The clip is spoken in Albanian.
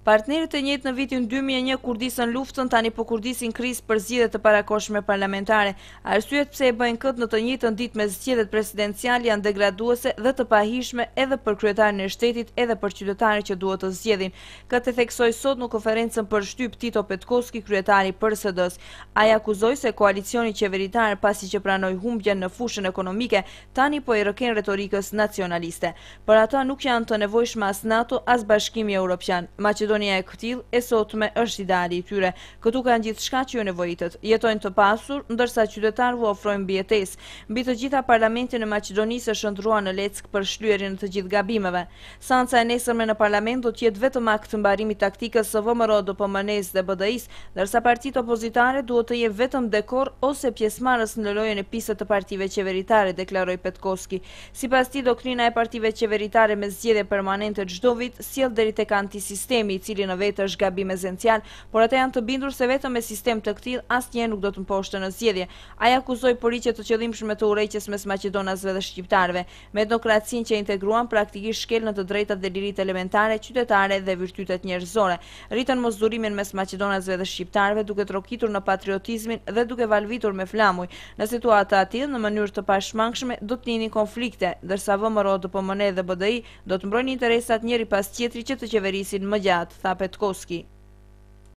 Partnerët e njëjtë në vitin 2001 kur disën luftën, tani po kurdisin krizë për zgjedhjet të parakohshme parlamentare. Arsyet pse e bëjnë këtë në të njëjtën ditë me zgjedhjet presidenciale janë degraduese dhe të pahishme edhe për kryetarin e shtetit edhe për qytetarët që duhet të zgjedhin. Këtë e theksoi sot në konferencën për shtyp Tito Petkovski, kryetari i PSD-s. Ai akuzoi se koalicioni qeveritar, pasi që pranoi humbjen në fushën ekonomike, tani po i rrëken retorikës nacionaliste. Për ata nuk janë të nevojshme as NATO as Bashkimi Evropian. Maqedonia e Këtill e sotme është ideali i tyre. Këtu kanë gjithçka që ju nevojitet. Jetojnë të pasur, ndërsa qytetarëve ofrojnë mbijetesë. Mbi të gjitha parlamentin e Maqedonisë është ndruar në leck për shlyerjen e të gjithë gabimeve. Seanca e nesërme në parlament do të jetë vetëm akt të mbarimit taktikës së VMRO, DPMNE-s dhe BDI-s, ndërsa partitë opozitare duhet të jenë vetëm dekor ose pjesëmarrës në lojën e pisë të partive qeveritare, deklaroi Petkovski. Sipas tij, doktrina e partive qeveritare me zgjedhje permanente çdo vit sjell deri tek antisistemi, i cili në vetë është gabim esencial, por ata janë të bindur se vetëm me sistem të tillë asnjëherë nuk do të mposhten në zgjedhje. Ai akuzoi përriqje të qëllimshme të urrëqjes mes maqedonasve dhe shqiptarëve. Me demokracinë që integruan praktikisht shkel në të drejtat dhe liritë elementare, qytetare dhe virtytet njerëzore. Rritën mosdurimin mes maqedonasve dhe shqiptarëve, duke trokitur në patriotizmin dhe duke valvitur me flamuj. Në situata të tillë, në mënyrë të pashmangshme, do të ninin konflikte, ndërsa VMRO, DPMNE dhe BDI do të mbrojnë interesat njëri pas tjetrit që të qeverisin më gjatë, tha Petkovski.